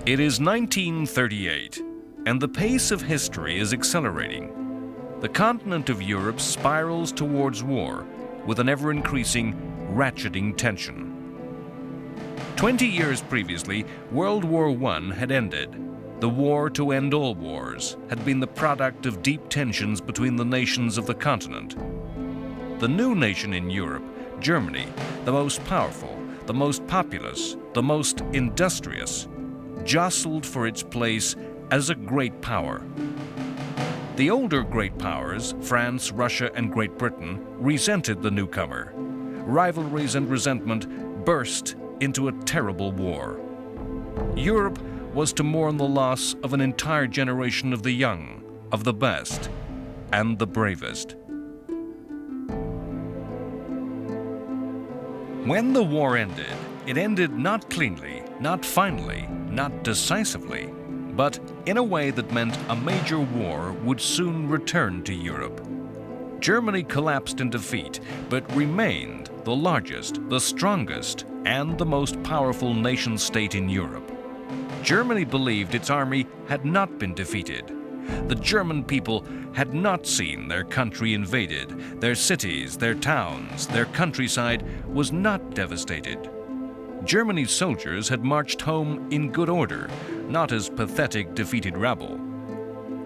It is 1938, and the pace of history is accelerating. The continent of Europe spirals towards war with an ever-increasing, ratcheting tension. 20 years previously, World War I had ended. The war to end all wars had been the product of deep tensions between the nations of the continent. The new nation in Europe, Germany, the most powerful, the most populous, the most industrious, jostled for its place as a great power. The older great powers, France, Russia, and Great Britain, resented the newcomer. Rivalries and resentment burst into a terrible war. Europe was to mourn the loss of an entire generation of the young, of the best, and the bravest. When the war ended, it ended not cleanly, not finally, not decisively, but in a way that meant a major war would soon return to Europe. Germany collapsed in defeat, but remained the largest, the strongest, and the most powerful nation-state in Europe. Germany believed its army had not been defeated. The German people had not seen their country invaded. Their cities, their towns, their countryside was not devastated. Germany's soldiers had marched home in good order, not as pathetic defeated rabble.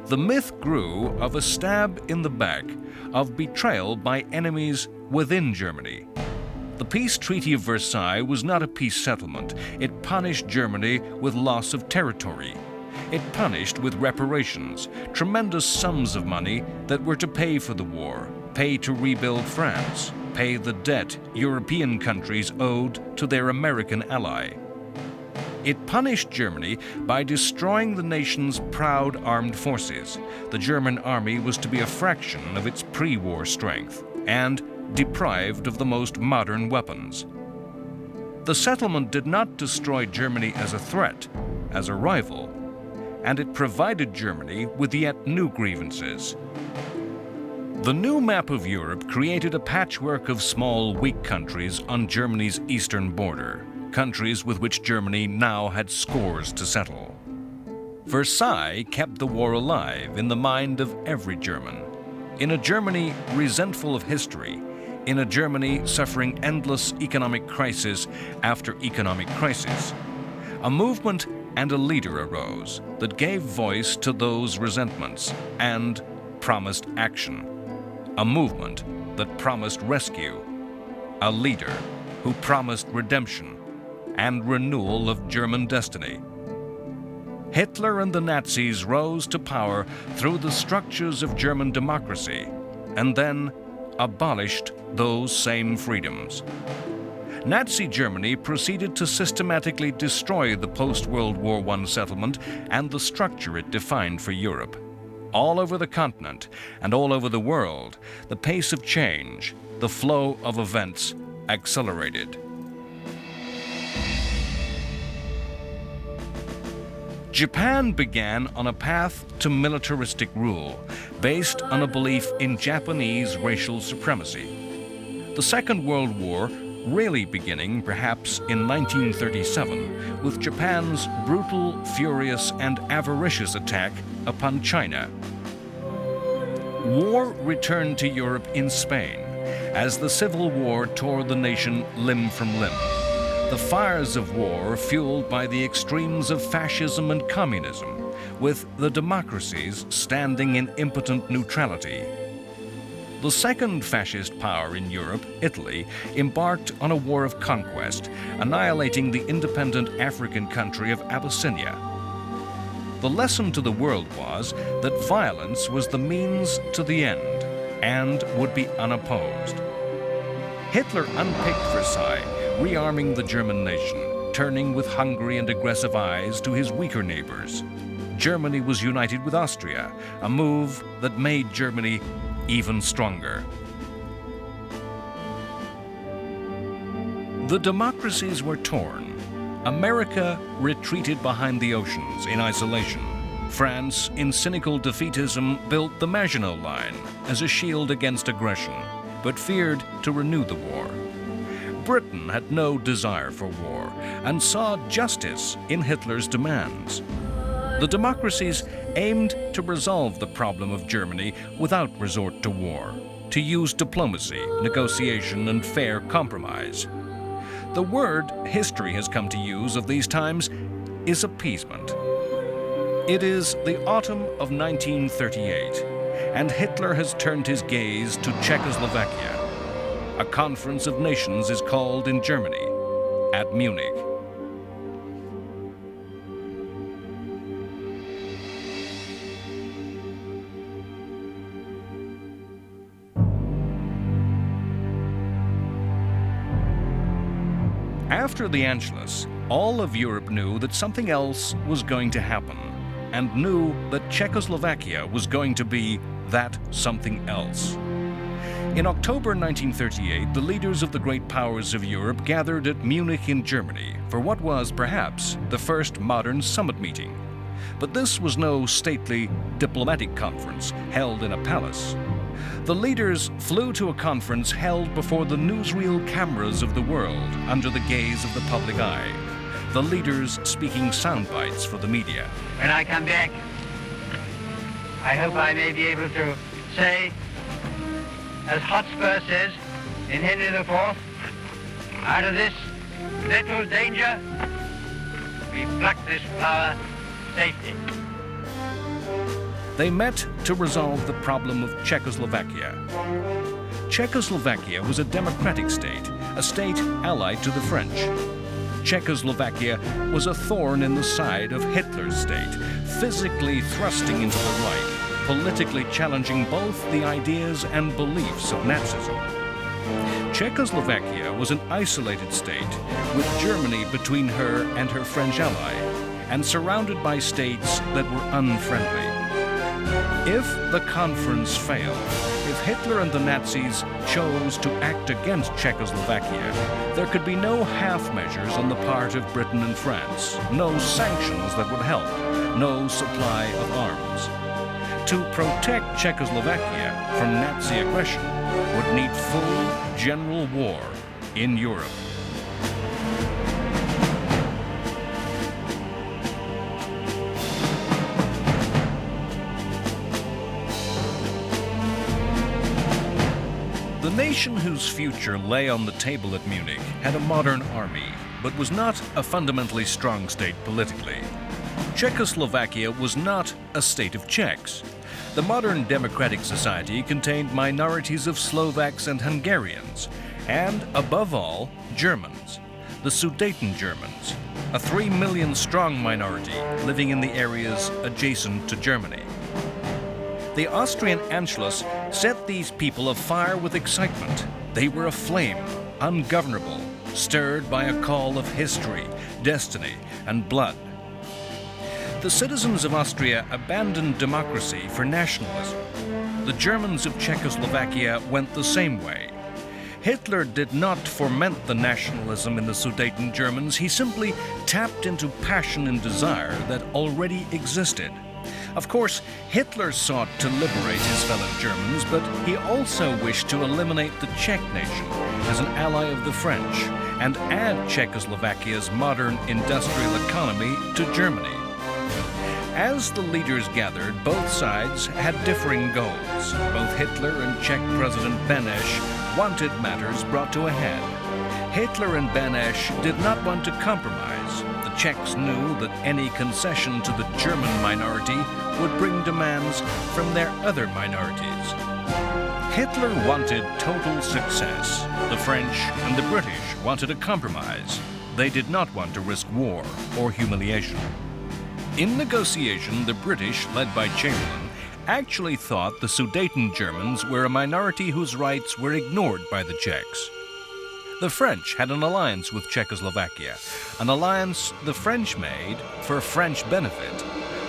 The myth grew of a stab in the back, of betrayal by enemies within Germany. The peace treaty of Versailles was not a peace settlement. It punished Germany with loss of territory. It punished with reparations, tremendous sums of money that were to pay for the war, pay to rebuild France, pay the debt European countries owed to their American ally. It punished Germany by destroying the nation's proud armed forces. The German army was to be a fraction of its pre-war strength and deprived of the most modern weapons. The settlement did not destroy Germany as a threat, as a rival, and it provided Germany with yet new grievances. The new map of Europe created a patchwork of small, weak countries on Germany's eastern border, countries with which Germany now had scores to settle. Versailles kept the war alive in the mind of every German. In a Germany resentful of history, in a Germany suffering endless economic crisis after economic crisis, a movement and a leader arose that gave voice to those resentments and promised action. A movement that promised rescue. A leader who promised redemption and renewal of German destiny. Hitler and the Nazis rose to power through the structures of German democracy and then abolished those same freedoms. Nazi Germany proceeded to systematically destroy the post-World War I settlement and the structure it defined for Europe. All over the continent and all over the world, the pace of change, the flow of events accelerated. Japan began on a path to militaristic rule, based on a belief in Japanese racial supremacy. The Second World War really beginning perhaps in 1937 with Japan's brutal, furious, and avaricious attack upon China. War returned to Europe in Spain as the Civil War tore the nation limb from limb. The fires of war fueled by the extremes of fascism and communism, with the democracies standing in impotent neutrality. The second fascist power in Europe, Italy, embarked on a war of conquest, annihilating the independent African country of Abyssinia. The lesson to the world was that violence was the means to the end and would be unopposed. Hitler unpicked Versailles, rearming the German nation, turning with hungry and aggressive eyes to his weaker neighbors. Germany was united with Austria, a move that made Germany even stronger. The democracies were torn. America retreated behind the oceans in isolation. France, in cynical defeatism, built the Maginot Line as a shield against aggression, but feared to renew the war. Britain had no desire for war and saw justice in Hitler's demands. The democracies aimed to resolve the problem of Germany without resort to war, to use diplomacy, negotiation, and fair compromise. The word history has come to use of these times is appeasement. It is the autumn of 1938, and Hitler has turned his gaze to Czechoslovakia. A conference of nations is called in Germany, at Munich. After the Anschluss, all of Europe knew that something else was going to happen, and knew that Czechoslovakia was going to be that something else. In October 1938, the leaders of the great powers of Europe gathered at Munich in Germany for what was, perhaps, the first modern summit meeting. But this was no stately diplomatic conference held in a palace. The leaders flew to a conference held before the newsreel cameras of the world under the gaze of the public eye. The leaders speaking sound bites for the media. When I come back, I hope I may be able to say, as Hotspur says in Henry IV, out of this little danger, we pluck this flower safely. They met to resolve the problem of Czechoslovakia. Czechoslovakia was a democratic state, a state allied to the French. Czechoslovakia was a thorn in the side of Hitler's state, physically thrusting into the right, politically challenging both the ideas and beliefs of Nazism. Czechoslovakia was an isolated state, with Germany between her and her French ally, and surrounded by states that were unfriendly. If the conference failed, if Hitler and the Nazis chose to act against Czechoslovakia, there could be no half measures on the part of Britain and France, no sanctions that would help, no supply of arms. To protect Czechoslovakia from Nazi aggression would need full general war in Europe. The nation whose future lay on the table at Munich had a modern army, but was not a fundamentally strong state politically. Czechoslovakia was not a state of Czechs. The modern democratic society contained minorities of Slovaks and Hungarians, and, above all, Germans, the Sudeten Germans, a 3 million strong minority living in the areas adjacent to Germany. The Austrian Anschluss set these people afire with excitement. They were aflame, ungovernable, stirred by a call of history, destiny, and blood. The citizens of Austria abandoned democracy for nationalism. The Germans of Czechoslovakia went the same way. Hitler did not foment the nationalism in the Sudeten Germans. He simply tapped into passion and desire that already existed. Of course, Hitler sought to liberate his fellow Germans, but he also wished to eliminate the Czech nation as an ally of the French and add Czechoslovakia's modern industrial economy to Germany. As the leaders gathered, both sides had differing goals. Both Hitler and Czech President Beneš wanted matters brought to a head. Hitler and Beneš did not want to compromise. The Czechs knew that any concession to the German minority would bring demands from their other minorities. Hitler wanted total success. The French and the British wanted a compromise. They did not want to risk war or humiliation. In negotiation, the British, led by Chamberlain, actually thought the Sudeten Germans were a minority whose rights were ignored by the Czechs. The French had an alliance with Czechoslovakia, an alliance the French made for French benefit,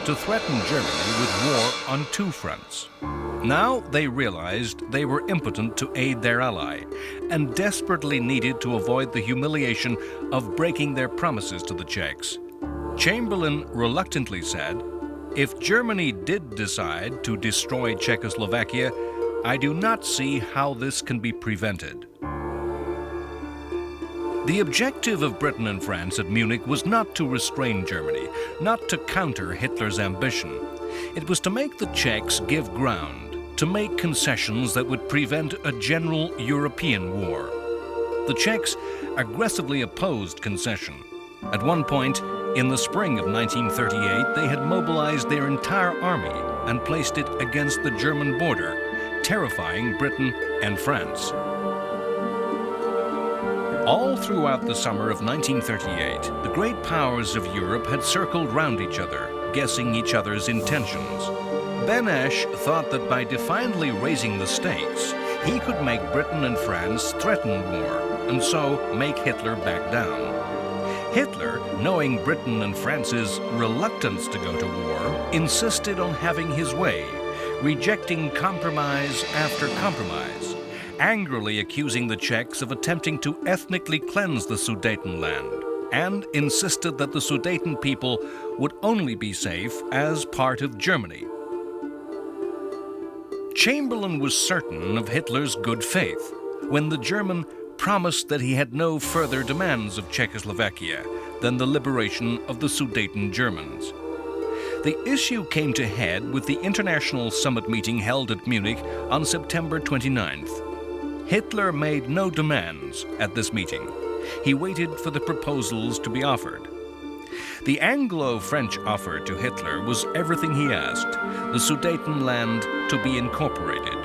to threaten Germany with war on two fronts. Now they realized they were impotent to aid their ally, and desperately needed to avoid the humiliation of breaking their promises to the Czechs. Chamberlain reluctantly said, "If Germany did decide to destroy Czechoslovakia, I do not see how this can be prevented." The objective of Britain and France at Munich was not to restrain Germany, not to counter Hitler's ambition. It was to make the Czechs give ground, to make concessions that would prevent a general European war. The Czechs aggressively opposed concession. At one point, in the spring of 1938, they had mobilized their entire army and placed it against the German border, terrifying Britain and France. All throughout the summer of 1938, the great powers of Europe had circled round each other, guessing each other's intentions. Benesch thought that by defiantly raising the stakes, he could make Britain and France threaten war, and so make Hitler back down. Hitler, knowing Britain and France's reluctance to go to war, insisted on having his way, rejecting compromise after compromise, angrily accusing the Czechs of attempting to ethnically cleanse the Sudetenland, and insisted that the Sudeten people would only be safe as part of Germany. Chamberlain was certain of Hitler's good faith when the German promised that he had no further demands of Czechoslovakia than the liberation of the Sudeten Germans. The issue came to head with the international summit meeting held at Munich on September 29th. Hitler made no demands at this meeting. He waited for the proposals to be offered. The Anglo-French offer to Hitler was everything he asked, the Sudetenland to be incorporated.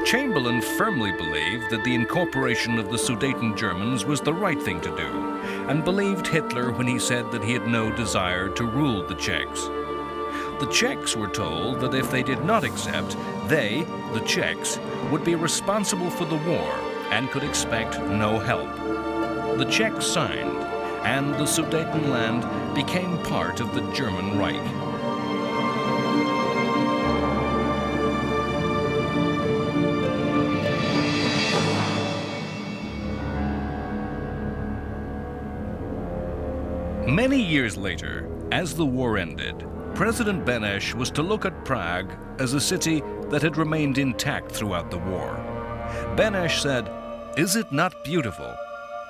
Chamberlain firmly believed that the incorporation of the Sudeten Germans was the right thing to do, and believed Hitler when he said that he had no desire to rule the Czechs. The Czechs were told that if they did not accept, they, the Czechs, would be responsible for the war and could expect no help. The Czechs signed, and the Sudetenland became part of the German Reich. Many years later, as the war ended, President Benesch was to look at Prague as a city that had remained intact throughout the war. Benesch said, "Is it not beautiful?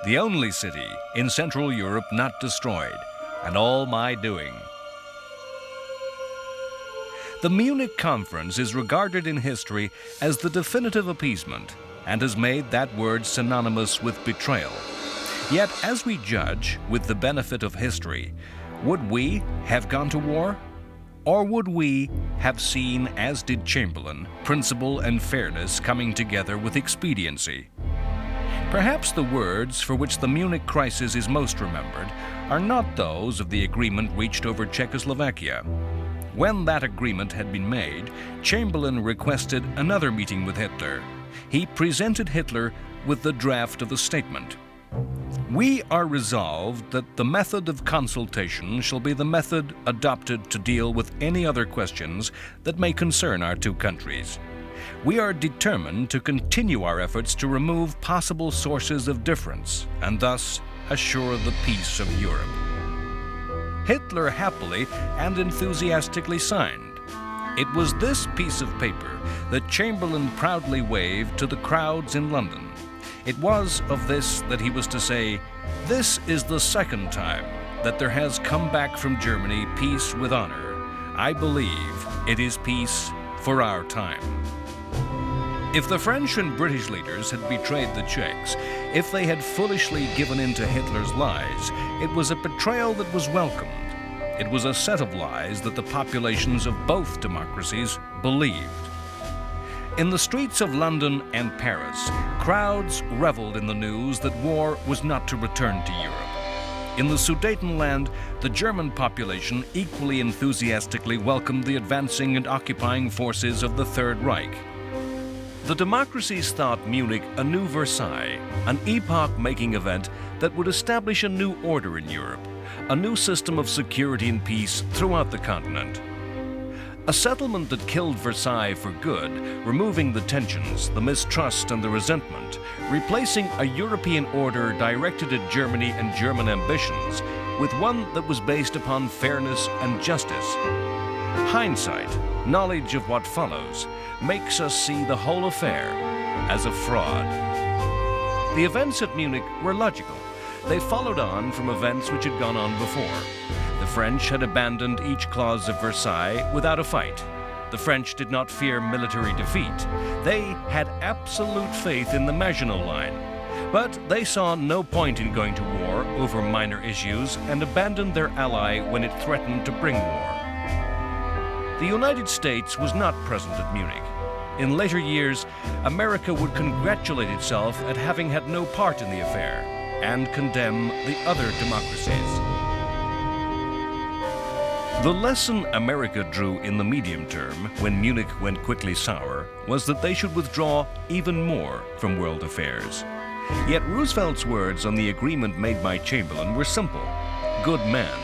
The only city in Central Europe not destroyed, and all my doing." The Munich Conference is regarded in history as the definitive appeasement and has made that word synonymous with betrayal. Yet, as we judge with the benefit of history, would we have gone to war? Or would we have seen, as did Chamberlain, principle and fairness coming together with expediency? Perhaps the words for which the Munich crisis is most remembered are not those of the agreement reached over Czechoslovakia. When that agreement had been made, Chamberlain requested another meeting with Hitler. He presented Hitler with the draft of the statement. "We are resolved that the method of consultation shall be the method adopted to deal with any other questions that may concern our two countries. We are determined to continue our efforts to remove possible sources of difference and thus assure the peace of Europe." Hitler happily and enthusiastically signed. It was this piece of paper that Chamberlain proudly waved to the crowds in London. It was of this that he was to say, "This is the second time that there has come back from Germany peace with honor. I believe it is peace for our time." If the French and British leaders had betrayed the Czechs, if they had foolishly given in to Hitler's lies, it was a betrayal that was welcomed. It was a set of lies that the populations of both democracies believed. In the streets of London and Paris, crowds reveled in the news that war was not to return to Europe. In the Sudetenland, the German population equally enthusiastically welcomed the advancing and occupying forces of the Third Reich. The democracies thought Munich a new Versailles, an epoch-making event that would establish a new order in Europe, a new system of security and peace throughout the continent. A settlement that killed Versailles for good, removing the tensions, the mistrust, and the resentment, replacing a European order directed at Germany and German ambitions with one that was based upon fairness and justice. Hindsight, knowledge of what follows, makes us see the whole affair as a fraud. The events at Munich were logical. They followed on from events which had gone on before. The French had abandoned each clause of Versailles without a fight. The French did not fear military defeat. They had absolute faith in the Maginot Line. But they saw no point in going to war over minor issues and abandoned their ally when it threatened to bring war. The United States was not present at Munich. In later years, America would congratulate itself at having had no part in the affair and condemn the other democracies. The lesson America drew in the medium term, when Munich went quickly sour, was that they should withdraw even more from world affairs. Yet Roosevelt's words on the agreement made by Chamberlain were simple: good man.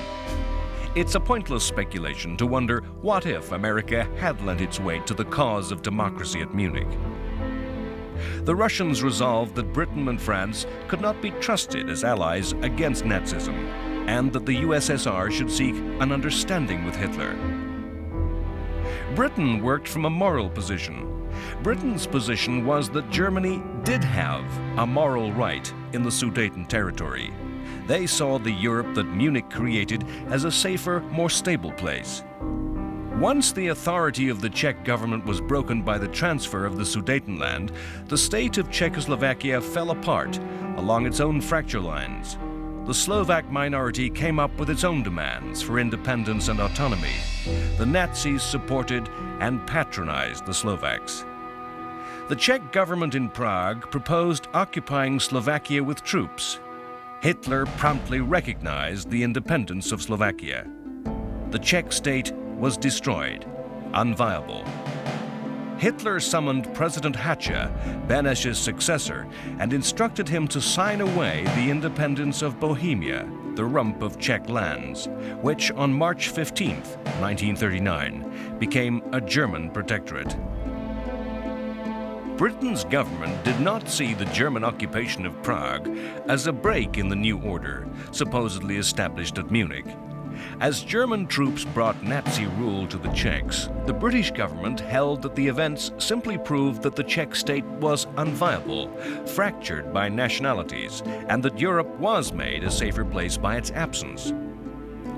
It's a pointless speculation to wonder what if America had lent its weight to the cause of democracy at Munich. The Russians resolved that Britain and France could not be trusted as allies against Nazism, and that the USSR should seek an understanding with Hitler. Britain worked from a moral position. Britain's position was that Germany did have a moral right in the Sudeten territory. They saw the Europe that Munich created as a safer, more stable place. Once the authority of the Czech government was broken by the transfer of the Sudetenland, the state of Czechoslovakia fell apart along its own fracture lines. The Slovak minority came up with its own demands for independence and autonomy. The Nazis supported and patronized the Slovaks. The Czech government in Prague proposed occupying Slovakia with troops. Hitler promptly recognized the independence of Slovakia. The Czech state was destroyed, unviable. Hitler summoned President Hácha, Beneš's successor, and instructed him to sign away the independence of Bohemia, the rump of Czech lands, which on March 15, 1939, became a German protectorate. Britain's government did not see the German occupation of Prague as a break in the new order, supposedly established at Munich. As German troops brought Nazi rule to the Czechs, the British government held that the events simply proved that the Czech state was unviable, fractured by nationalities, and that Europe was made a safer place by its absence.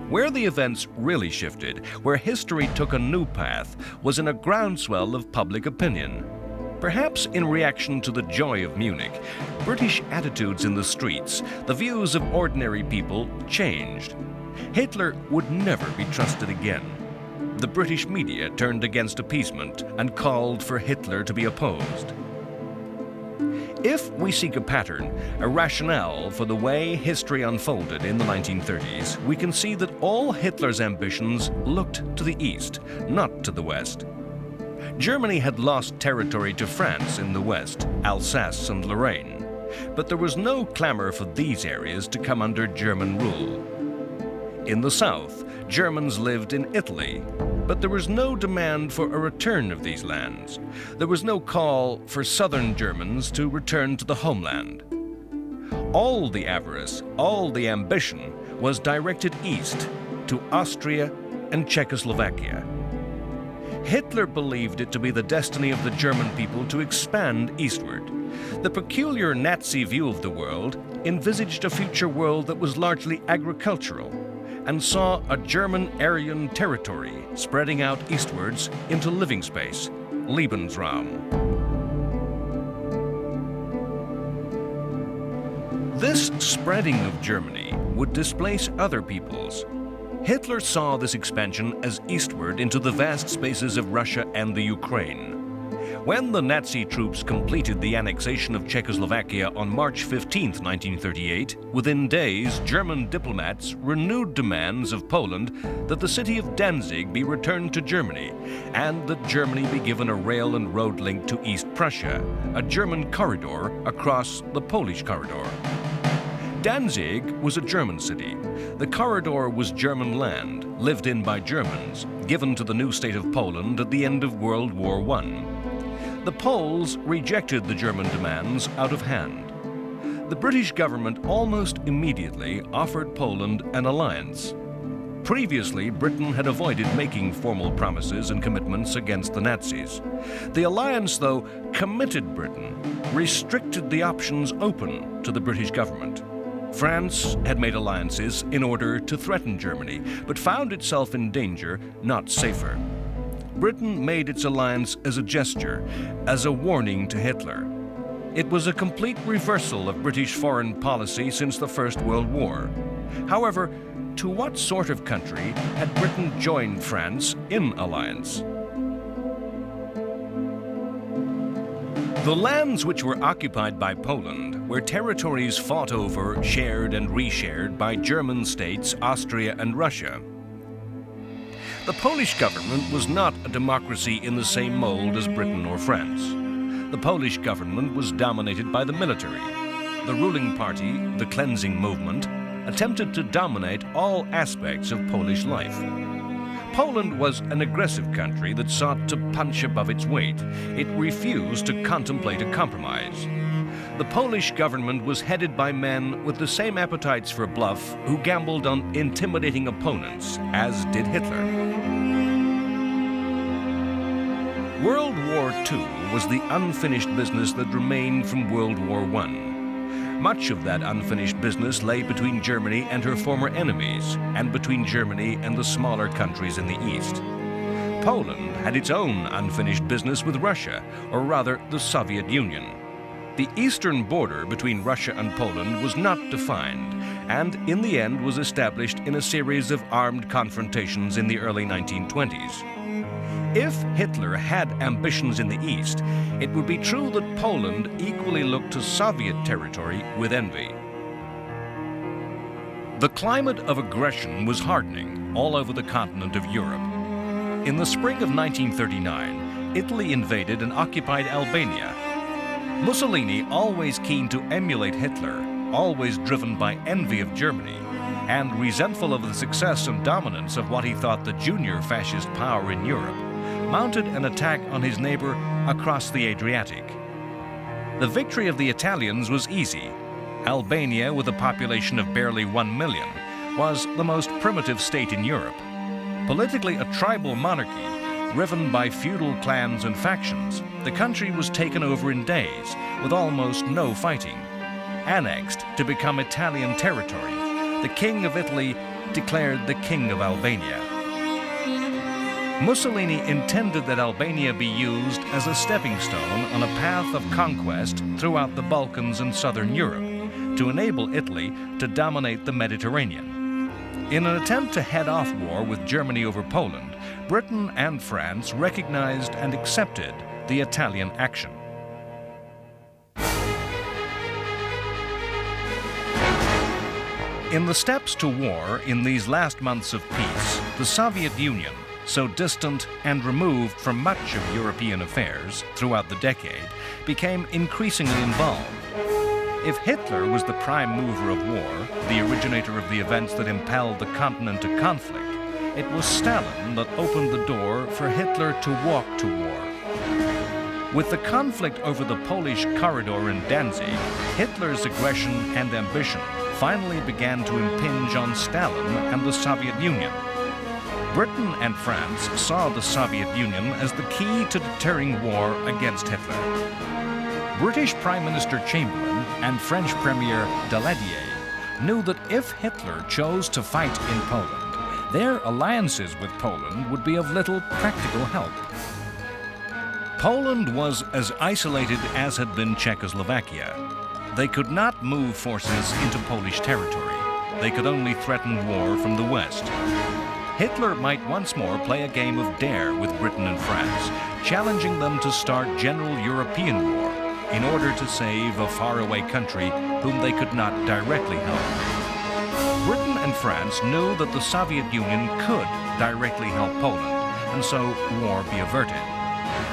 Where the events really shifted, where history took a new path, was in a groundswell of public opinion. Perhaps in reaction to the joy of Munich, British attitudes in the streets, the views of ordinary people changed. Hitler would never be trusted again. The British media turned against appeasement and called for Hitler to be opposed. If we seek a pattern, a rationale for the way history unfolded in the 1930s, we can see that all Hitler's ambitions looked to the east, not to the west. Germany had lost territory to France in the west, Alsace and Lorraine, but there was no clamor for these areas to come under German rule. In the south, Germans lived in Italy, but there was no demand for a return of these lands. There was no call for southern Germans to return to the homeland. All the avarice, all the ambition was directed east to Austria and Czechoslovakia. Hitler believed it to be the destiny of the German people to expand eastward. The peculiar Nazi view of the world envisaged a future world that was largely agricultural and saw a German Aryan territory spreading out eastwards into living space, Lebensraum. This spreading of Germany would displace other peoples. Hitler saw this expansion as eastward into the vast spaces of Russia and the Ukraine. When the Nazi troops completed the annexation of Czechoslovakia on March 15, 1938, within days, German diplomats renewed demands of Poland that the city of Danzig be returned to Germany and that Germany be given a rail and road link to East Prussia, a German corridor across the Polish corridor. Danzig was a German city. The corridor was German land, lived in by Germans, given to the new state of Poland at the end of World War I. The Poles rejected the German demands out of hand. The British government almost immediately offered Poland an alliance. Previously, Britain had avoided making formal promises and commitments against the Nazis. The alliance, though, committed Britain, restricted the options open to the British government. France had made alliances in order to threaten Germany, but found itself in danger, not safer. Britain made its alliance as a gesture, as a warning to Hitler. It was a complete reversal of British foreign policy since the First World War. However, to what sort of country had Britain joined France in alliance? The lands which were occupied by Poland were territories fought over, shared and reshared by German states, Austria and Russia. The Polish government was not a democracy in the same mold as Britain or France. The Polish government was dominated by the military. The ruling party, the cleansing movement, attempted to dominate all aspects of Polish life. Poland was an aggressive country that sought to punch above its weight. It refused to contemplate a compromise. The Polish government was headed by men with the same appetites for bluff who gambled on intimidating opponents, as did Hitler. World War II was the unfinished business that remained from World War I. Much of that unfinished business lay between Germany and her former enemies, and between Germany and the smaller countries in the East. Poland had its own unfinished business with Russia, or rather the Soviet Union. The eastern border between Russia and Poland was not defined, and in the end was established in a series of armed confrontations in the early 1920s. If Hitler had ambitions in the East, it would be true that Poland equally looked to Soviet territory with envy. The climate of aggression was hardening all over the continent of Europe. In the spring of 1939, Italy invaded and occupied Albania. Mussolini, always keen to emulate Hitler, always driven by envy of Germany, and resentful of the success and dominance of what he thought the junior fascist power in Europe, mounted an attack on his neighbor across the Adriatic. The victory of the Italians was easy. Albania, with a population of barely 1 million, was the most primitive state in Europe. Politically a tribal monarchy, riven by feudal clans and factions, the country was taken over in days, with almost no fighting. Annexed to become Italian territory, the King of Italy declared the King of Albania. Mussolini intended that Albania be used as a stepping stone on a path of conquest throughout the Balkans and southern Europe to enable Italy to dominate the Mediterranean. In an attempt to head off war with Germany over Poland, Britain and France recognized and accepted the Italian action. In the steps to war in these last months of peace, the Soviet Union, so distant and removed from much of European affairs throughout the decade, became increasingly involved. If Hitler was the prime mover of war, the originator of the events that impelled the continent to conflict, it was Stalin that opened the door for Hitler to walk to war. With the conflict over the Polish corridor in Danzig, Hitler's aggression and ambition finally began to impinge on Stalin and the Soviet Union. Britain and France saw the Soviet Union as the key to deterring war against Hitler. British Prime Minister Chamberlain and French Premier Daladier knew that if Hitler chose to fight in Poland, their alliances with Poland would be of little practical help. Poland was as isolated as had been Czechoslovakia. They could not move forces into Polish territory. They could only threaten war from the west. Hitler might once more play a game of dare with Britain and France, challenging them to start general European war in order to save a faraway country whom they could not directly help. Britain and France knew that the Soviet Union could directly help Poland, and so war be averted.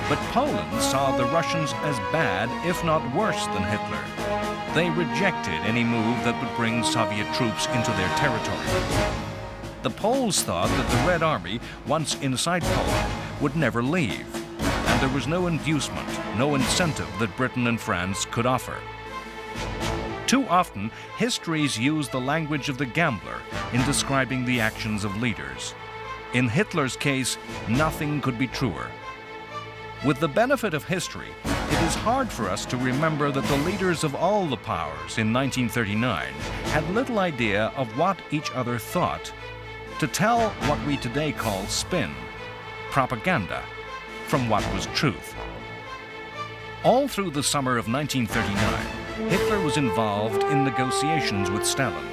But Poland saw the Russians as bad, if not worse, than Hitler. They rejected any move that would bring Soviet troops into their territory. The Poles thought that the Red Army, once inside Poland, would never leave, and there was no inducement, no incentive that Britain and France could offer. Too often, histories use the language of the gambler in describing the actions of leaders. In Hitler's case, nothing could be truer. With the benefit of history, it is hard for us to remember that the leaders of all the powers in 1939 had little idea of what each other thought. To tell what we today call spin, propaganda, from what was truth. All through the summer of 1939, Hitler was involved in negotiations with Stalin.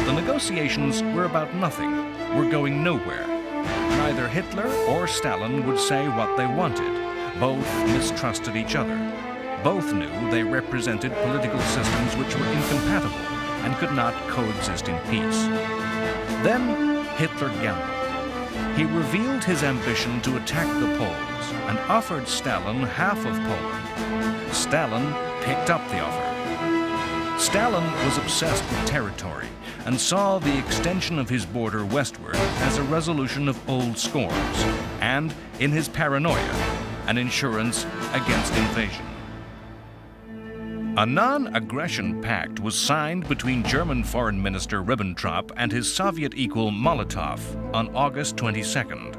The negotiations were about nothing, were going nowhere. Neither Hitler or Stalin would say what they wanted. Both mistrusted each other. Both knew they represented political systems which were incompatible and could not coexist in peace. Then Hitler gambled. He revealed his ambition to attack the Poles and offered Stalin half of Poland. Stalin picked up the offer. Stalin was obsessed with territory and saw the extension of his border westward as a resolution of old scores and, in his paranoia, an insurance against invasion. A non-aggression pact was signed between German Foreign Minister Ribbentrop and his Soviet equal Molotov on August 22nd.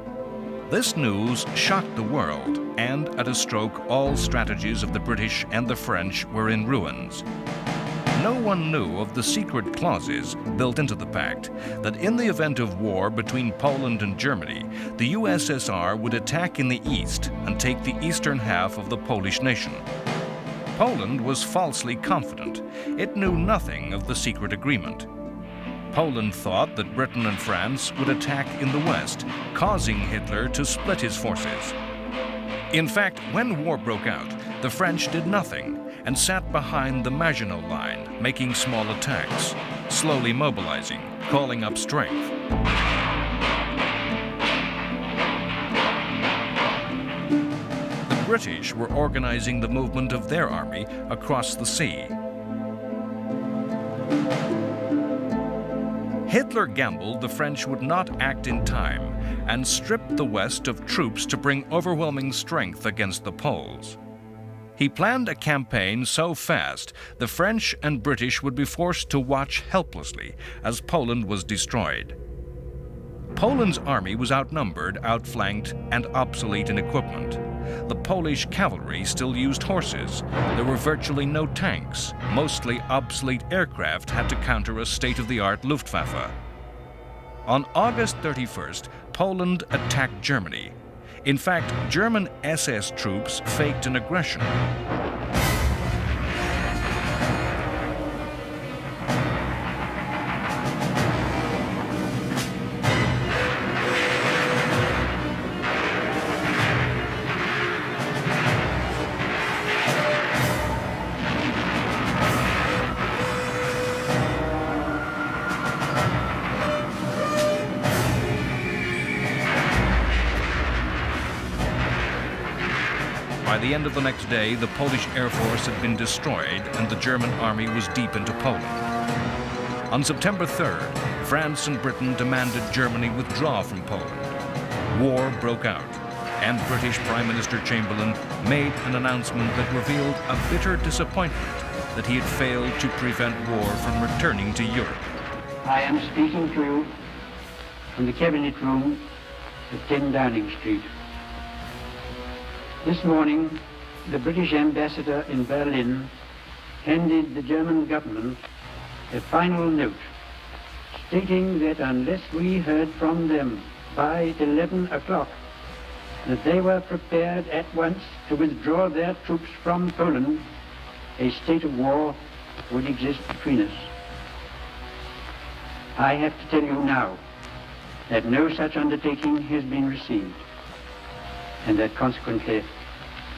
This news shocked the world, and at a stroke all strategies of the British and the French were in ruins. No one knew of the secret clauses built into the pact that in the event of war between Poland and Germany, the USSR would attack in the east and take the eastern half of the Polish nation. Poland was falsely confident. It knew nothing of the secret agreement. Poland thought that Britain and France would attack in the west, causing Hitler to split his forces. In fact, when war broke out, the French did nothing and sat behind the Maginot Line, making small attacks, slowly mobilizing, calling up strength. The British were organizing the movement of their army across the sea. Hitler gambled the French would not act in time and stripped the West of troops to bring overwhelming strength against the Poles. He planned a campaign so fast the French and British would be forced to watch helplessly as Poland was destroyed. Poland's army was outnumbered, outflanked, and obsolete in equipment. The Polish cavalry still used horses. There were virtually no tanks. Mostly obsolete aircraft had to counter a state-of-the-art Luftwaffe. On August 31st, Poland attacked Germany. In fact, German SS troops faked an aggression. By the end of the next day, the Polish Air Force had been destroyed and the German army was deep into Poland. On September 3rd, France and Britain demanded Germany withdraw from Poland. War broke out, and British Prime Minister Chamberlain made an announcement that revealed a bitter disappointment that he had failed to prevent war from returning to Europe. I am speaking to you from the Cabinet Room at 10 Downing Street. This morning, the British ambassador in Berlin handed the German government a final note stating that unless we heard from them by 11 o'clock, that they were prepared at once to withdraw their troops from Poland, a state of war would exist between us. I have to tell you now that no such undertaking has been received, and that consequently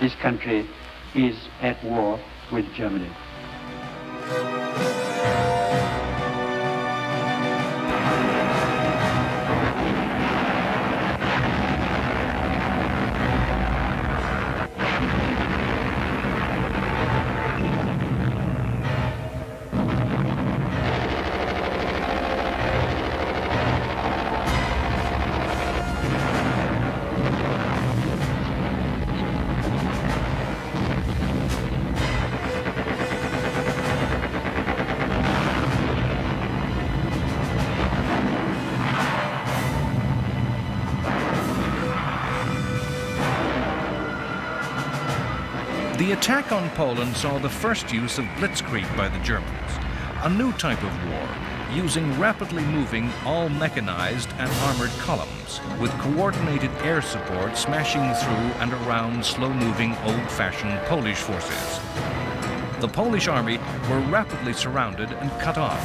this country is at war with Germany. The attack on Poland saw the first use of blitzkrieg by the Germans, a new type of war, using rapidly moving, all-mechanized and armored columns, with coordinated air support smashing through and around slow-moving, old-fashioned Polish forces. The Polish army were rapidly surrounded and cut off.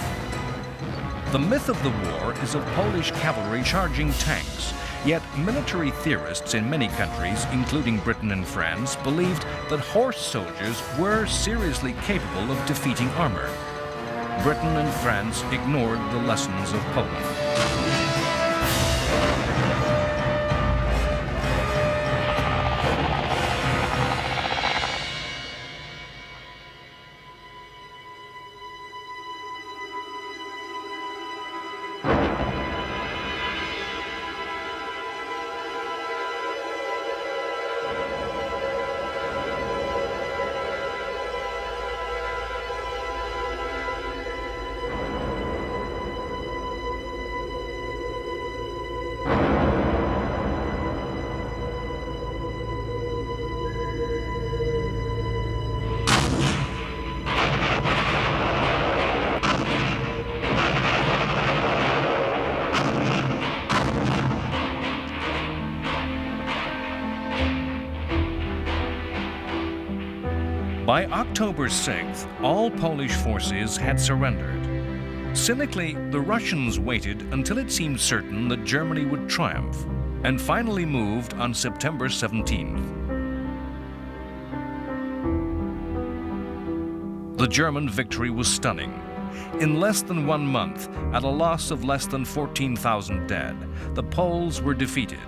The myth of the war is of Polish cavalry charging tanks, yet military theorists in many countries, including Britain and France, believed that horse soldiers were seriously capable of defeating armor. Britain and France ignored the lessons of Poland. By October 6th, all Polish forces had surrendered. Cynically, the Russians waited until it seemed certain that Germany would triumph, and finally moved on September 17th. The German victory was stunning. In less than 1 month, at a loss of less than 14,000 dead, the Poles were defeated.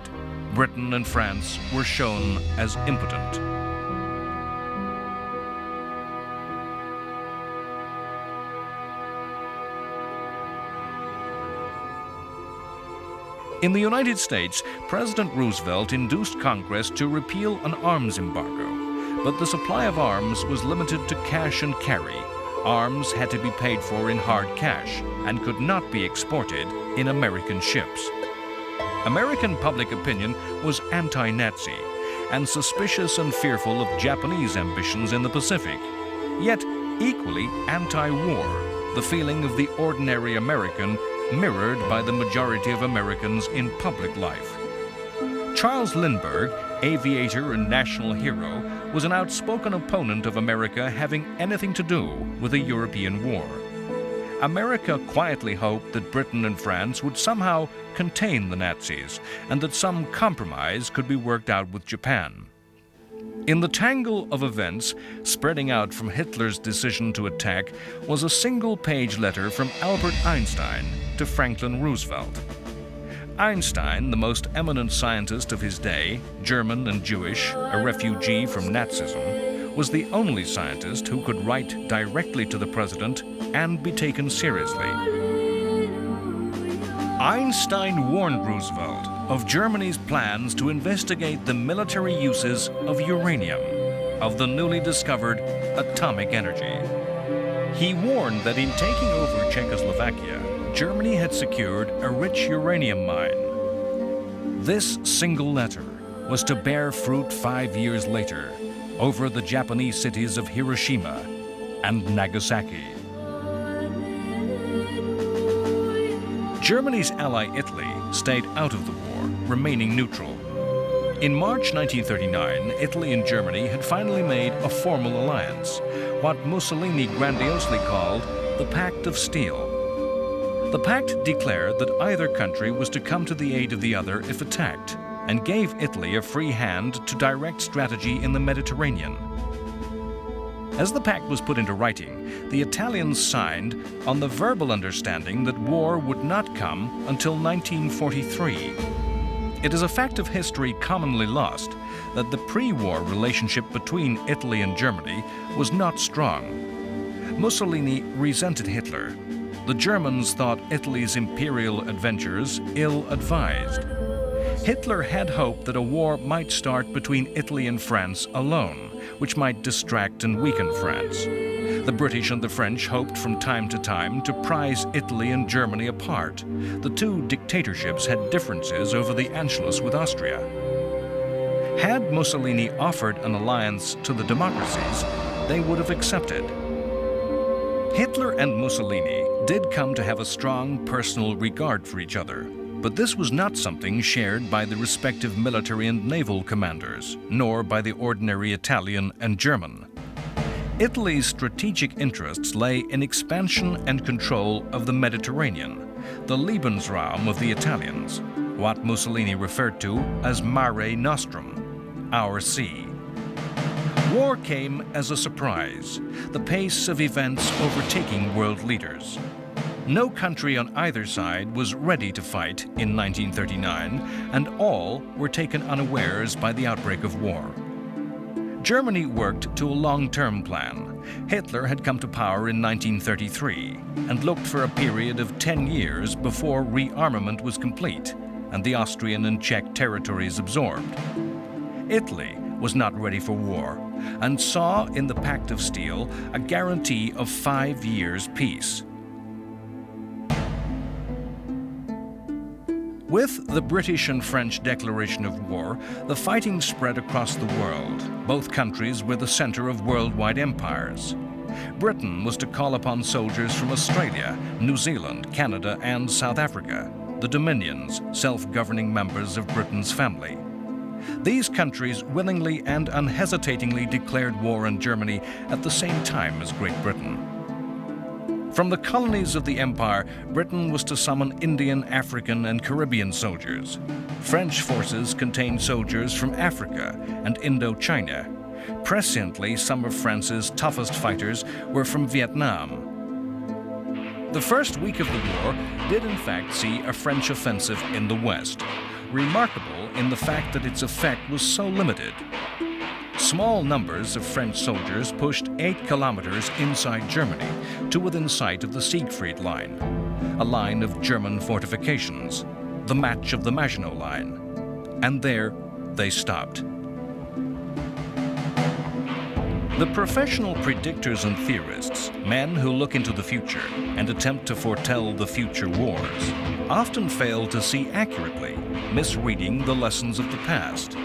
Britain and France were shown as impotent. In the United States, President Roosevelt induced Congress to repeal an arms embargo, but the supply of arms was limited to cash and carry. Arms had to be paid for in hard cash and could not be exported in American ships. American public opinion was anti-Nazi and suspicious and fearful of Japanese ambitions in the Pacific, yet equally anti-war, the feeling of the ordinary American mirrored by the majority of Americans in public life. Charles Lindbergh, aviator and national hero, was an outspoken opponent of America having anything to do with a European war. America quietly hoped that Britain and France would somehow contain the Nazis and that some compromise could be worked out with Japan. In the tangle of events spreading out from Hitler's decision to attack was a single-page letter from Albert Einstein to Franklin Roosevelt. Einstein, the most eminent scientist of his day, German and Jewish, a refugee from Nazism, was the only scientist who could write directly to the president and be taken seriously. Einstein warned Roosevelt of Germany's plans to investigate the military uses of uranium, of the newly discovered atomic energy. He warned that in taking over Czechoslovakia, Germany had secured a rich uranium mine. This single letter was to bear fruit 5 years later over the Japanese cities of Hiroshima and Nagasaki. Germany's ally Italy stayed out of the war, remaining neutral. In March 1939, Italy and Germany had finally made a formal alliance, what Mussolini grandiosely called the Pact of Steel. The pact declared that either country was to come to the aid of the other if attacked, and gave Italy a free hand to direct strategy in the Mediterranean. As the pact was put into writing, the Italians signed on the verbal understanding that war would not come until 1943. It is a fact of history commonly lost that the pre-war relationship between Italy and Germany was not strong. Mussolini resented Hitler. The Germans thought Italy's imperial adventures ill-advised. Hitler had hoped that a war might start between Italy and France alone, which might distract and weaken France. The British and the French hoped from time to time to prize Italy and Germany apart. The two dictatorships had differences over the Anschluss with Austria. Had Mussolini offered an alliance to the democracies, they would have accepted. Hitler and Mussolini did come to have a strong personal regard for each other, but this was not something shared by the respective military and naval commanders, nor by the ordinary Italian and German. Italy's strategic interests lay in expansion and control of the Mediterranean, the Lebensraum of the Italians, what Mussolini referred to as Mare Nostrum, our sea. War came as a surprise, the pace of events overtaking world leaders. No country on either side was ready to fight in 1939, and all were taken unawares by the outbreak of war. Germany worked to a long-term plan. Hitler had come to power in 1933 and looked for a period of 10 years before rearmament was complete and the Austrian and Czech territories absorbed. Italy was not ready for war and saw in the Pact of Steel a guarantee of 5 years' peace. With the British and French declaration of war, the fighting spread across the world. Both countries were the center of worldwide empires. Britain was to call upon soldiers from Australia, New Zealand, Canada, and South Africa, the Dominions, self-governing members of Britain's family. These countries willingly and unhesitatingly declared war on Germany at the same time as Great Britain. From the colonies of the empire, Britain was to summon Indian, African, and Caribbean soldiers. French forces contained soldiers from Africa and Indochina. Presciently, some of France's toughest fighters were from Vietnam. The first week of the war did in fact see a French offensive in the west, remarkable in the fact that its effect was so limited. Small numbers of French soldiers pushed 8 kilometers inside Germany to within sight of the Siegfried Line, a line of German fortifications, the match of the Maginot Line. And there they stopped. The professional predictors and theorists, men who look into the future and attempt to foretell the future wars, often fail to see accurately, misreading the lessons of the past.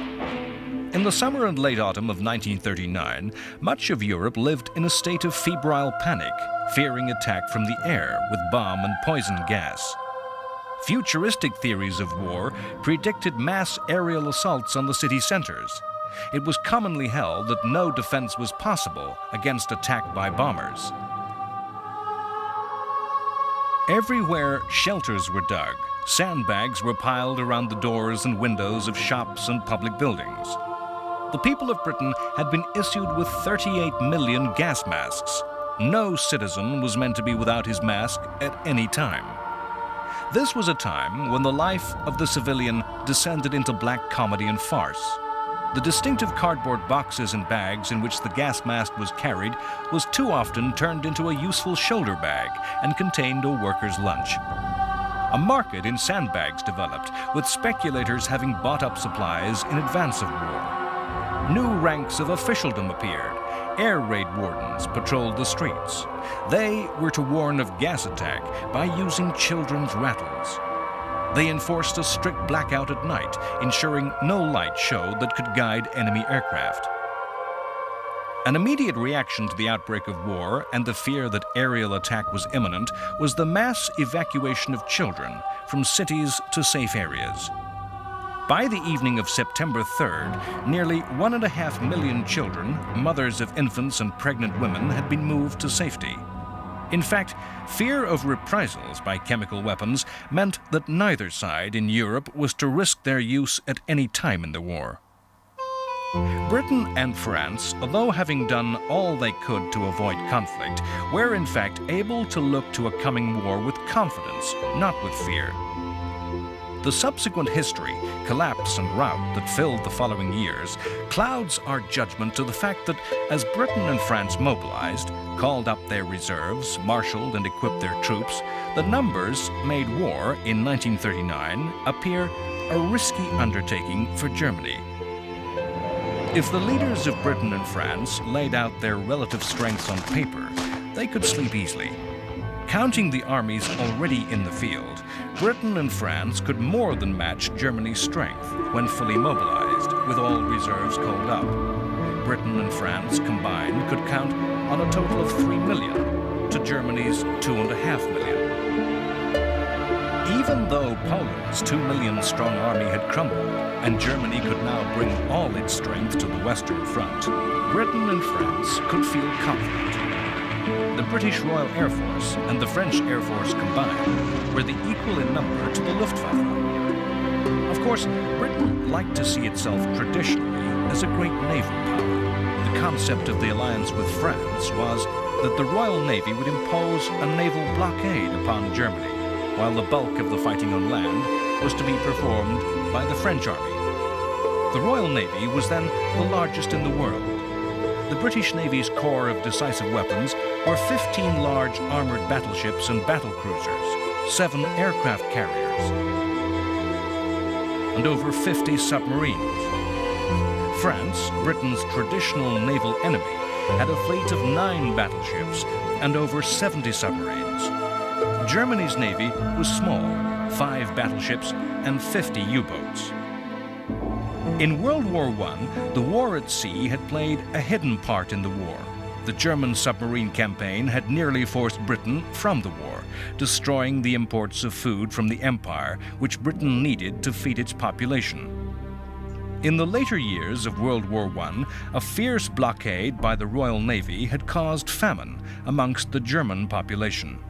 In the summer and late autumn of 1939, much of Europe lived in a state of febrile panic, fearing attack from the air with bomb and poison gas. Futuristic theories of war predicted mass aerial assaults on the city centers. It was commonly held that no defense was possible against attack by bombers. Everywhere, shelters were dug. Sandbags were piled around the doors and windows of shops and public buildings. The people of Britain had been issued with 38 million gas masks. No citizen was meant to be without his mask at any time. This was a time when the life of the civilian descended into black comedy and farce. The distinctive cardboard boxes and bags in which the gas mask was carried was too often turned into a useful shoulder bag and contained a worker's lunch. A market in sandbags developed, with speculators having bought up supplies in advance of war. New ranks of officialdom appeared. Air raid wardens patrolled the streets. They were to warn of gas attack by using children's rattles. They enforced a strict blackout at night, ensuring no light showed that could guide enemy aircraft. An immediate reaction to the outbreak of war and the fear that aerial attack was imminent was the mass evacuation of children from cities to safe areas. By the evening of September 3rd, nearly 1.5 million children, mothers of infants and pregnant women, had been moved to safety. In fact, fear of reprisals by chemical weapons meant that neither side in Europe was to risk their use at any time in the war. Britain and France, although having done all they could to avoid conflict, were in fact able to look to a coming war with confidence, not with fear. The subsequent history, collapse and rout that filled the following years clouds our judgment to the fact that as Britain and France mobilized, called up their reserves, marshaled and equipped their troops, the numbers made war in 1939 appear a risky undertaking for Germany. If the leaders of Britain and France laid out their relative strengths on paper, they could sleep easily. Counting the armies already in the field, Britain and France could more than match Germany's strength when fully mobilized. mobilized with all reserves called up. Britain and France combined could count on a total of 3 million to Germany's 2.5 million. Even though Poland's 2 million strong army had crumbled and Germany could now bring all its strength to the Western Front, Britain and France could feel confident. The British Royal Air Force and the French Air Force combined were the equal in number to the Luftwaffe. Of course, Britain liked to see itself traditionally as a great naval power. The concept of the alliance with France was that the Royal Navy would impose a naval blockade upon Germany, while the bulk of the fighting on land was to be performed by the French army. The Royal Navy was then the largest in the world. The British Navy's core of decisive weapons were 15 large armored battleships and battlecruisers, 7 aircraft carriers, and over 50 submarines. France, Britain's traditional naval enemy, had a fleet of 9 battleships and over 70 submarines. Germany's navy was small, 5 battleships and 50 U-boats. In World War I, the war at sea had played a hidden part in the war. The German submarine campaign had nearly forced Britain from the war, destroying the imports of food from the empire, which Britain needed to feed its population. In the later years of World War I, a fierce blockade by the Royal Navy had caused famine amongst the German population.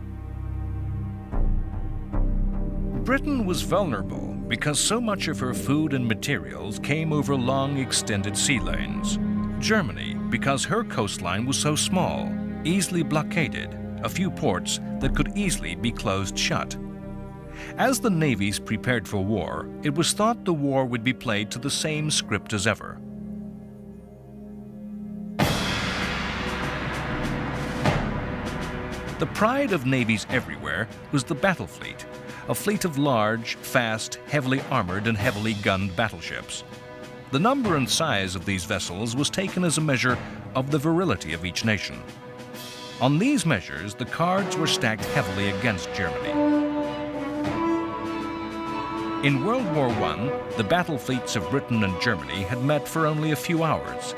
Britain was vulnerable because so much of her food and materials came over long, extended sea lanes. Germany, because her coastline was so small, easily blockaded a few ports that could easily be closed shut. As the navies prepared for war, it was thought the war would be played to the same script as ever. The pride of navies everywhere was the battle fleet, a fleet of large, fast, heavily armored and heavily gunned battleships. The number and size of these vessels was taken as a measure of the virility of each nation. On these measures, the cards were stacked heavily against Germany. In World War I, the battle fleets of Britain and Germany had met for only a few hours.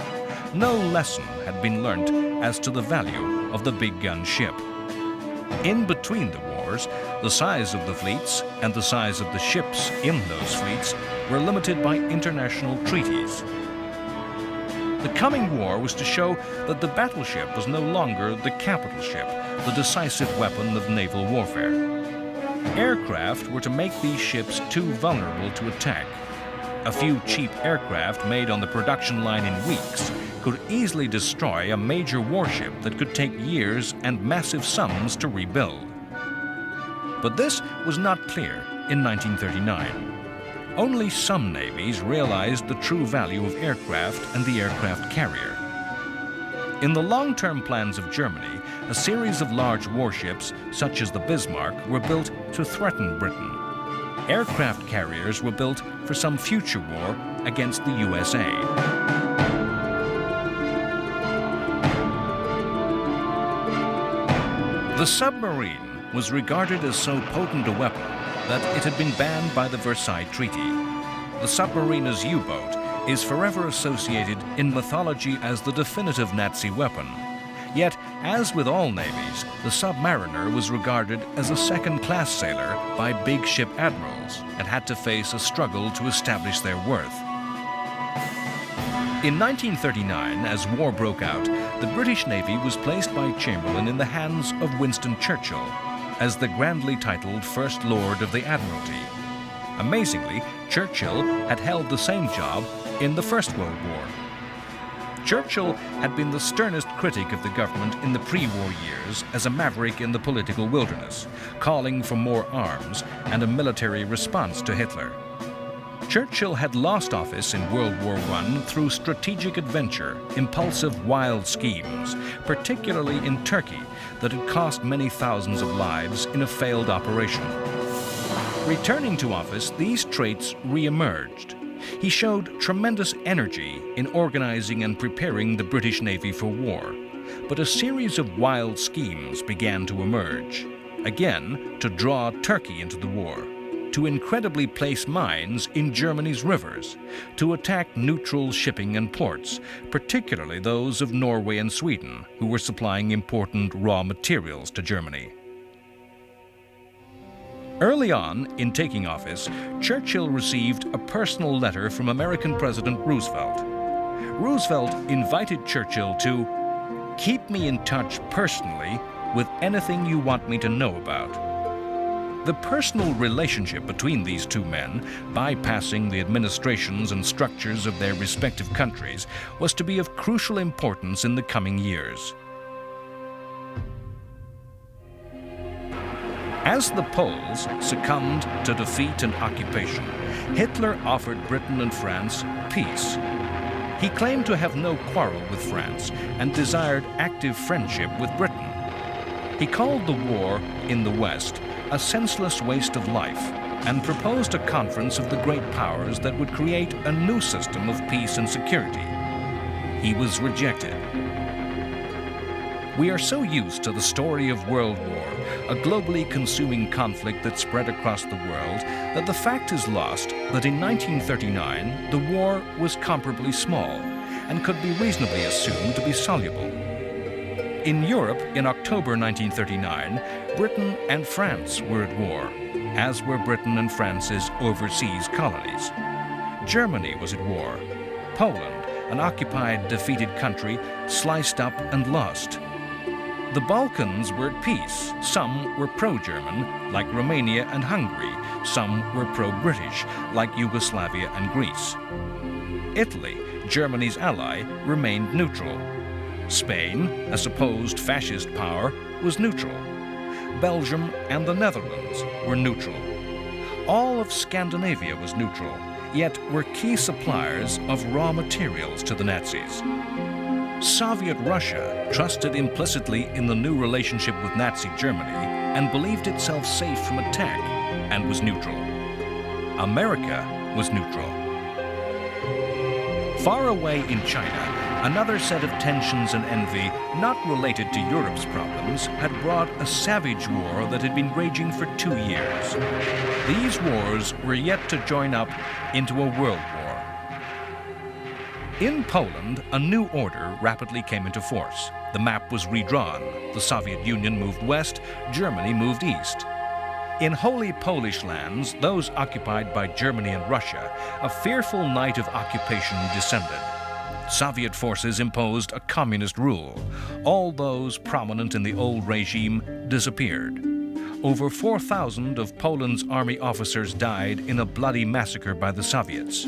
No lesson had been learnt as to the value of the big gun ship. In between the wars, the size of the fleets and the size of the ships in those fleets were limited by international treaties. The coming war was to show that the battleship was no longer the capital ship, the decisive weapon of naval warfare. Aircraft were to make these ships too vulnerable to attack. A few cheap aircraft made on the production line in weeks could easily destroy a major warship that could take years and massive sums to rebuild. But this was not clear in 1939. Only some navies realized the true value of aircraft and the aircraft carrier. In the long-term plans of Germany, a series of large warships, such as the Bismarck, were built to threaten Britain. Aircraft carriers were built for some future war against the USA. The submarine was regarded as so potent a weapon that it had been banned by the Versailles Treaty. The submarine as U-boat is forever associated in mythology as the definitive Nazi weapon. Yet, as with all navies, the submariner was regarded as a second-class sailor by big ship admirals and had to face a struggle to establish their worth. In 1939, as war broke out, the British Navy was placed by Chamberlain in the hands of Winston Churchill as the grandly titled First Lord of the Admiralty. Amazingly, Churchill had held the same job in the First World War. Churchill had been the sternest critic of the government in the pre-war years as a maverick in the political wilderness, calling for more arms and a military response to Hitler. Churchill had lost office in World War I through strategic adventure, impulsive, wild schemes, particularly in Turkey, that had cost many thousands of lives in a failed operation. Returning to office, these traits re-emerged. He showed tremendous energy in organizing and preparing the British Navy for war, but a series of wild schemes began to emerge, again to draw Turkey into the war. to incredibly place mines in Germany's rivers, to attack neutral shipping and ports, particularly those of Norway and Sweden, who were supplying important raw materials to Germany. Early on, in taking office, Churchill received a personal letter from American President Roosevelt. Roosevelt invited Churchill to keep me in touch personally with anything you want me to know about. The personal relationship between these two men, bypassing the administrations and structures of their respective countries, was to be of crucial importance in the coming years. As the Poles succumbed to defeat and occupation, Hitler offered Britain and France peace. He claimed to have no quarrel with France and desired active friendship with Britain. He called the war in the West a senseless waste of life and proposed a conference of the great powers that would create a new system of peace and security. He was rejected. We are so used to the story of World War, a globally consuming conflict that spread across the world, that the fact is lost that in 1939 the war was comparably small and could be reasonably assumed to be soluble. In Europe, in October 1939, Britain and France were at war, as were Britain and France's overseas colonies. Germany was at war. Poland, an occupied, defeated country, sliced up and lost. The Balkans were at peace. Some were pro-German, like Romania and Hungary. Some were pro-British, like Yugoslavia and Greece. Italy, Germany's ally, remained neutral. Spain, a supposed fascist power, was neutral. Belgium and the Netherlands were neutral. All of Scandinavia was neutral, yet were key suppliers of raw materials to the Nazis. Soviet Russia trusted implicitly in the new relationship with Nazi Germany and believed itself safe from attack and was neutral. America was neutral. Far away in China, another set of tensions and envy, not related to Europe's problems, had brought a savage war that had been raging for 2 years. These wars were yet to join up into a world war. In Poland, a new order rapidly came into force. The map was redrawn. The Soviet Union moved west, Germany moved east. In holy Polish lands, those occupied by Germany and Russia, a fearful night of occupation descended. Soviet forces imposed a communist rule. All those prominent in the old regime disappeared. Over 4,000 of Poland's army officers died in a bloody massacre by the Soviets.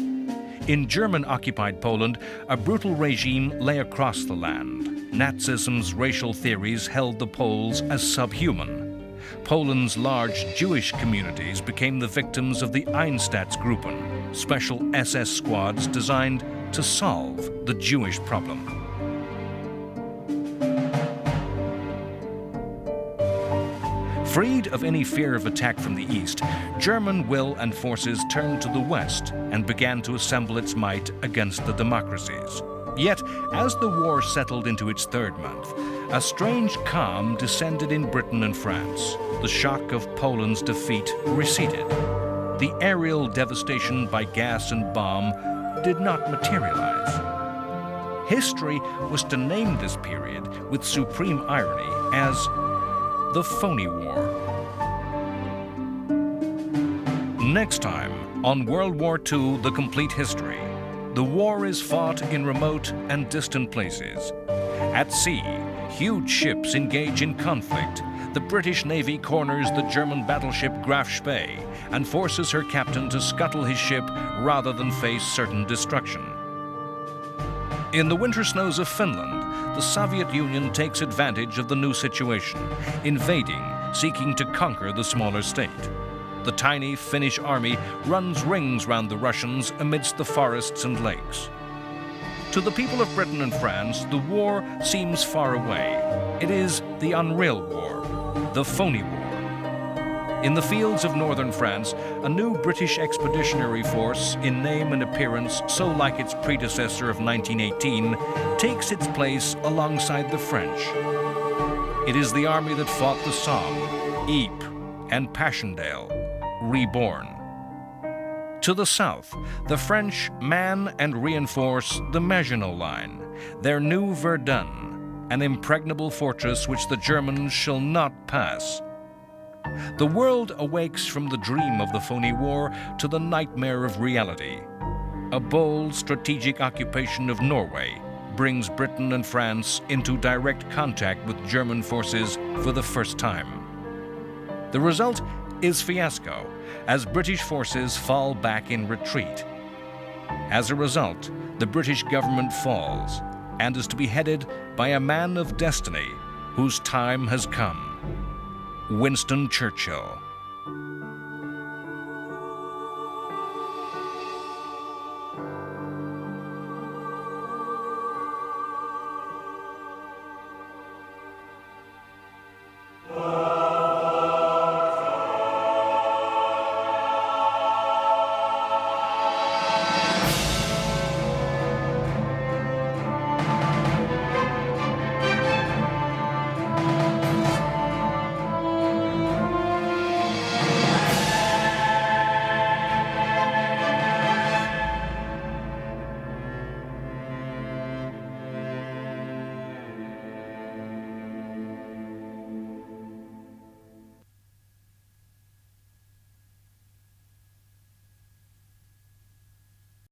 In German-occupied Poland, a brutal regime lay across the land. Nazism's racial theories held the Poles as subhuman. Poland's large Jewish communities became the victims of the Einsatzgruppen, special SS squads designed to solve the Jewish problem. Freed of any fear of attack from the east, German will and forces turned to the west and began to assemble its might against the democracies. Yet, as the war settled into its third month, a strange calm descended in Britain and France. The shock of Poland's defeat receded. The aerial devastation by gas and bomb did not materialize. History was to name this period, with supreme irony, as the Phony War. Next time on World War II, The Complete History. The war is fought in remote and distant places. At sea, huge ships engage in conflict. The British Navy corners the German battleship Graf Spee and forces her captain to scuttle his ship rather than face certain destruction. In the winter snows of Finland, the Soviet Union takes advantage of the new situation, invading, seeking to conquer the smaller state. The tiny Finnish army runs rings round the Russians amidst the forests and lakes. To the people of Britain and France, the war seems far away. It is the unreal war, the phony war. In the fields of northern France, a new British expeditionary force, in name and appearance so like its predecessor of 1918, takes its place alongside the French. It is the army that fought the Somme, Ypres, and Passchendaele, reborn. To the south, the French man and reinforce the Maginot Line, their new Verdun, an impregnable fortress which the Germans shall not pass. The world awakes from the dream of the phony war to the nightmare of reality. A bold strategic occupation of Norway brings Britain and France into direct contact with German forces for the first time. The result is fiasco, as British forces fall back in retreat. As a result, the British government falls and is to be headed by a man of destiny whose time has come, Winston Churchill.